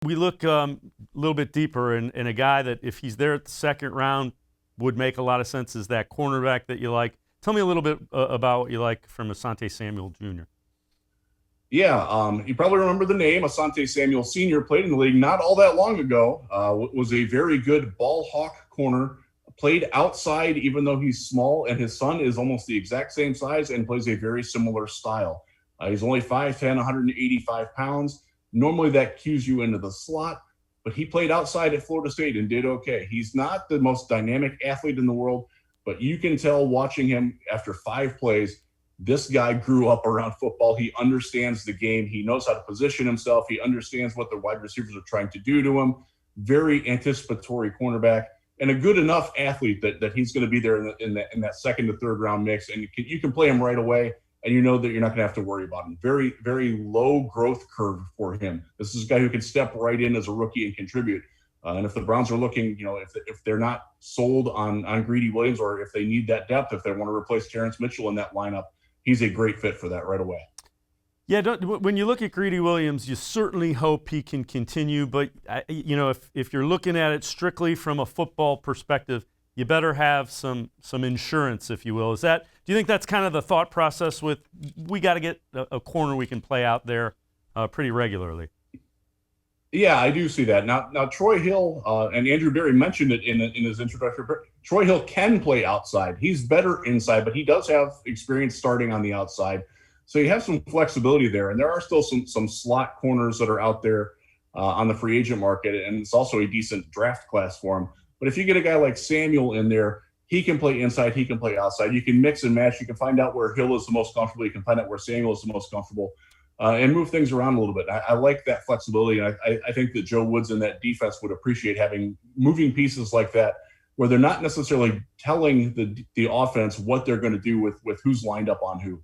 we look a little bit deeper, and a guy that if he's there at the second round would make a lot of sense is that cornerback that you like. Tell me a little bit about what you like from Asante Samuel Jr. Yeah, you probably remember the name. Asante Samuel Sr. played in the league not all that long ago. Was a very good ball hawk corner. Played outside even though he's small, and his son is almost the exact same size and plays a very similar style. He's only 5'10", 185 pounds. Normally that cues you into the slot, but he played outside at Florida State and did okay. He's not the most dynamic athlete in the world, but you can tell watching him after 5 plays, this guy grew up around football. He understands the game. He knows how to position himself. He understands what the wide receivers are trying to do to him. Very anticipatory cornerback and a good enough athlete that he's going to be there in that second to third round mix. And you can play him right away, and you know that you're not going to have to worry about him. Very, very low growth curve for him. This is a guy who can step right in as a rookie and contribute. And if the Browns are looking, if they're not sold on Greedy Williams, or if they need that depth, if they want to replace Terrence Mitchell in that lineup, he's a great fit for that right away. Yeah, when you look at Greedy Williams, you certainly hope he can continue. But, if you're looking at it strictly from a football perspective, you better have some insurance, if you will. Do you think that's kind of the thought process with we got to get a corner we can play out there pretty regularly? Yeah, I do see that. Now Troy Hill, and Andrew Berry mentioned it in his introductory. Troy Hill can play outside. He's better inside, but he does have experience starting on the outside. So you have some flexibility there. And there are still some slot corners that are out there on the free agent market, and it's also a decent draft class for him. But if you get a guy like Samuel in there, he can play inside, he can play outside. You can mix and match. You can find out where Hill is the most comfortable. You can find out where Samuel is the most comfortable. And move things around a little bit. I like that flexibility, and I think that Joe Woods and that defense would appreciate having moving pieces like that, where they're not necessarily telling the offense what they're going to do with who's lined up on who.